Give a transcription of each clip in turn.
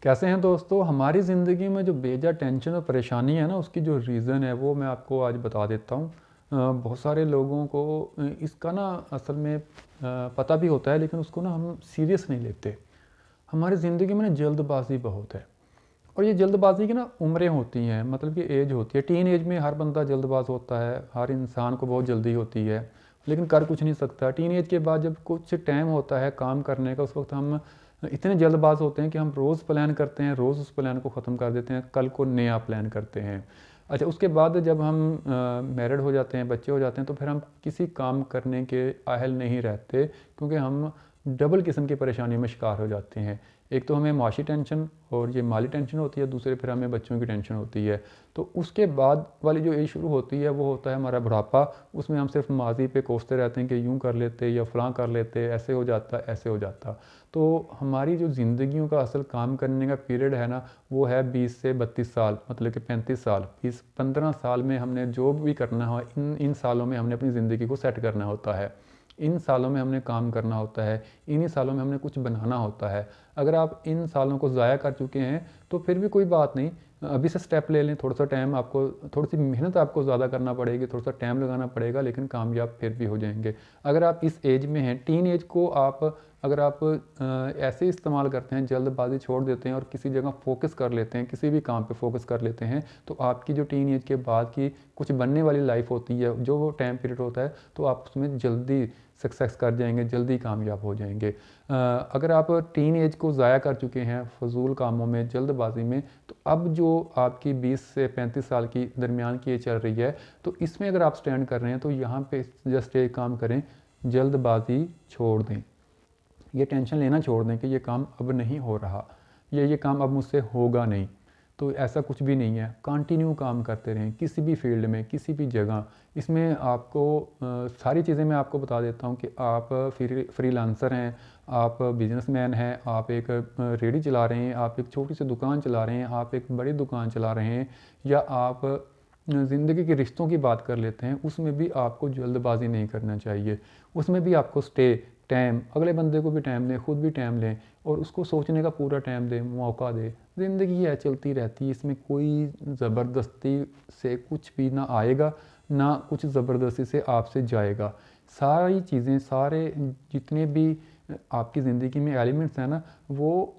कैसे हैं दोस्तों। हमारी ज़िंदगी में जो बेजा टेंशन और परेशानी है ना, उसकी जो रीज़न है वो मैं आपको आज बता देता हूँ। बहुत सारे लोगों को इसका ना असल में पता भी होता है, लेकिन उसको ना हम सीरियस नहीं लेते। हमारी ज़िंदगी में ना जल्दबाजी बहुत है, और ये जल्दबाजी की ना उम्रें होती हैं, मतलब कि एज होती है। टीन एज में हर बंदा जल्दबाज होता है, हर इंसान को बहुत जल्दी होती है, लेकिन कर कुछ नहीं सकता। टीन एज के बाद जब कुछ टाइम होता है काम करने का, उस वक्त हम इतने जल्दबाज होते हैं कि हम रोज़ प्लान करते हैं, रोज़ उस प्लान को ख़त्म कर देते हैं, कल को नया प्लान करते हैं। अच्छा, उसके बाद जब हम मैरिड हो जाते हैं, बच्चे हो जाते हैं, तो फिर हम किसी काम करने के अहल नहीं रहते, क्योंकि हम डबल किस्म की परेशानियों में शिकार हो जाते हैं। एक तो हमें माशी टेंशन और ये माली टेंशन होती है, दूसरे फिर हमें बच्चों की टेंशन होती है। तो उसके बाद वाली जो एज शुरू होती है वो होता है हमारा बुढ़ापा। उसमें हम सिर्फ माजी पे कोसते रहते हैं कि यूँ कर लेते या फ़लाँ कर लेते, ऐसे हो जाता, ऐसे हो जाता। तो हमारी जो ज़िंदगियों का असल काम करने का पीरियड है ना, वो है 20 से 32 साल, मतलब कि 35 साल। 15 साल में हमने जो भी करना हो, इन सालों में हमने अपनी ज़िंदगी को सेट करना होता है। इन सालों में हमने काम करना होता है, इन्हीं सालों में हमने कुछ बनाना होता है। अगर आप इन सालों को ज़ाया कर चुके हैं तो फिर भी कोई बात नहीं, अभी से स्टेप ले लें। थोड़ा सा टाइम आपको, थोड़ी सी मेहनत आपको ज़्यादा करना पड़ेगी, थोड़ा सा टाइम लगाना पड़ेगा, लेकिन कामयाब फिर भी हो जाएंगे। अगर आप इस एज में हैं, टीन एज को आप अगर आप ऐसे इस्तेमाल करते हैं, जल्दबाजी छोड़ देते हैं और किसी जगह फोकस कर लेते हैं, किसी भी काम पे फोकस कर लेते हैं, तो आपकी जो टीन एज के बाद की कुछ बनने वाली लाइफ होती है, जो वो टाइम पीरियड होता है, तो आप उसमें जल्दी सक्सेस कर जाएंगे, जल्दी कामयाब हो जाएंगे। अगर आप टीन एज को ज़ाया कर चुके हैं फजूल कामों में, जल्दबाजी में, तो अब जो आपकी 20 से 35 साल की दरमियान की एज चल रही है, तो इसमें अगर आप स्टैंड कर रहे हैं तो यहाँ पे जस्ट एक काम करें, जल्दबाजी छोड़ दें। ये टेंशन लेना छोड़ दें कि ये काम अब नहीं हो रहा, ये काम अब मुझसे होगा नहीं। तो ऐसा कुछ भी नहीं है, कंटिन्यू काम करते रहें किसी भी फील्ड में, किसी भी जगह। इसमें आपको सारी चीज़ें मैं आपको बता देता हूँ कि आप फ्रीलांसर हैं, आप बिजनेसमैन हैं, आप एक रेडी चला रहे हैं, आप एक छोटी सी दुकान चला रहे हैं, आप एक बड़ी दुकान चला रहे हैं, या आप ज़िंदगी के रिश्तों की बात कर लेते हैं, उसमें भी आपको जल्दबाजी नहीं करना चाहिए। उसमें भी आपको टाइम, अगले बंदे को भी टाइम दें, खुद भी टाइम लें, और उसको सोचने का पूरा टाइम दें, मौका दें। ज़िंदगी है, चलती रहती है, इसमें कोई ज़बरदस्ती से कुछ भी ना आएगा, ना कुछ ज़बरदस्ती से आपसे जाएगा। सारी चीज़ें, सारे जितने भी आपकी ज़िंदगी में एलिमेंट्स हैं ना, वो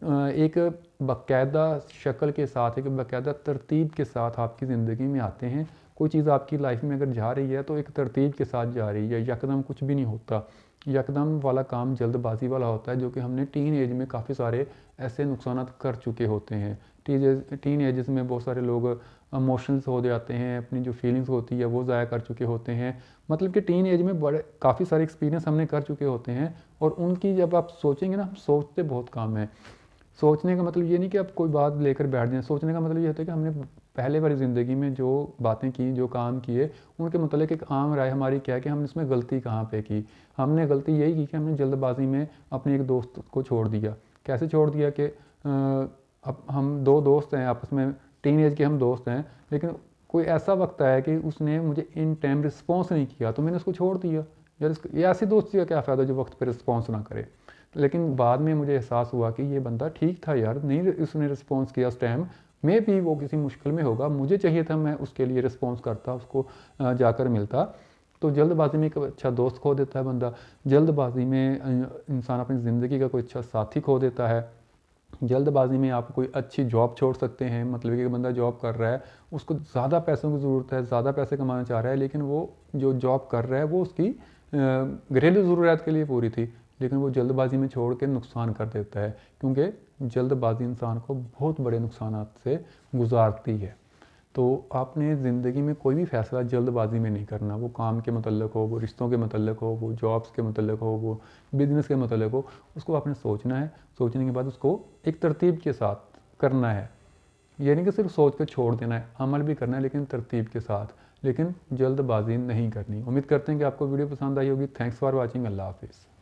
एक बाकायदा शक्ल के साथ, एक बाकायदा तरतीब के साथ आपकी ज़िंदगी में आते हैं। कोई चीज़ आपकी लाइफ में अगर जा रही है तो एक तरतीब के साथ जा रही है, यकदम कुछ भी नहीं होता। यकदम वाला काम जल्दबाजी वाला होता है, जो कि हमने टीन एज में काफ़ी सारे ऐसे नुकसान कर चुके होते हैं। टीन एज में बहुत सारे लोग इमोशंस हो जाते हैं, अपनी जो फीलिंग्स होती है वो ज़ाया कर चुके होते हैं। मतलब कि टीन एज में बड़े काफ़ी सारे एक्सपीरियंस हमने कर चुके होते हैं, और उनकी जब आप सोचेंगे ना, हम सोचते बहुत कम है। सोचने का मतलब ये नहीं कि आप कोई बात लेकर बैठ जाएं, सोचने का मतलब ये होता है कि हमने पहले वाली ज़िंदगी में जो बातें की, जो काम किए, उनके मतलब एक आम राय हमारी क्या है कि हमने इसमें गलती कहाँ पे की। हमने गलती यही की कि हमने जल्दबाजी में अपने एक दोस्त को छोड़ दिया। कैसे छोड़ दिया कि अब हम दो दोस्त हैं आपस में, टीन एज के हम दोस्त हैं, लेकिन कोई ऐसा वक्त आया कि उसने मुझे इन टाइम रिस्पॉन्स नहीं किया, तो मैंने उसको छोड़ दिया। यार ये ऐसी दोस्ती का क्या फ़ायदा जो वक्त पर रिस्पॉन्स ना करे। लेकिन बाद में मुझे एहसास हुआ कि ये बंदा ठीक था यार, नहीं उसने रिस्पॉन्स किया उस टाइम में भी, वो किसी मुश्किल में होगा, मुझे चाहिए था मैं उसके लिए रिस्पॉन्स करता, उसको जाकर मिलता। तो जल्दबाजी में एक अच्छा दोस्त खो देता है बंदा, जल्दबाजी में इंसान अपनी ज़िंदगी का कोई अच्छा साथी खो देता है। जल्दबाजी में आप कोई अच्छी जॉब छोड़ सकते हैं, मतलब कि बंदा जॉब कर रहा है, उसको ज़्यादा पैसों की ज़रूरत है, ज़्यादा पैसे कमाना चाह रहा है, लेकिन वो जो जॉब कर रहा है वो उसकी घरेलू ज़रूरत के लिए पूरी थी, लेकिन वो जल्दबाजी में छोड़ के नुकसान कर देता है, क्योंकि जल्दबाजी इंसान को बहुत बड़े नुकसान से गुजारती है। तो आपने ज़िंदगी में कोई भी फ़ैसला जल्दबाजी में नहीं करना, वो काम के मतलब हो, वो रिश्तों के मतलब हो, वो जॉब्स के मतलब हो, वो बिज़नेस के मतलब हो, उसको आपने सोचना है। सोचने के बाद उसको एक तरतीब के साथ करना है। ये नहीं कि सिर्फ सोच के छोड़ देना है, अमल भी करना है, लेकिन तरतीब के साथ, लेकिन जल्दबाजी नहीं करनी। उम्मीद करते हैं कि आपको वीडियो पसंद आई होगी। Thanks for watching. अल्लाह हाफिज़।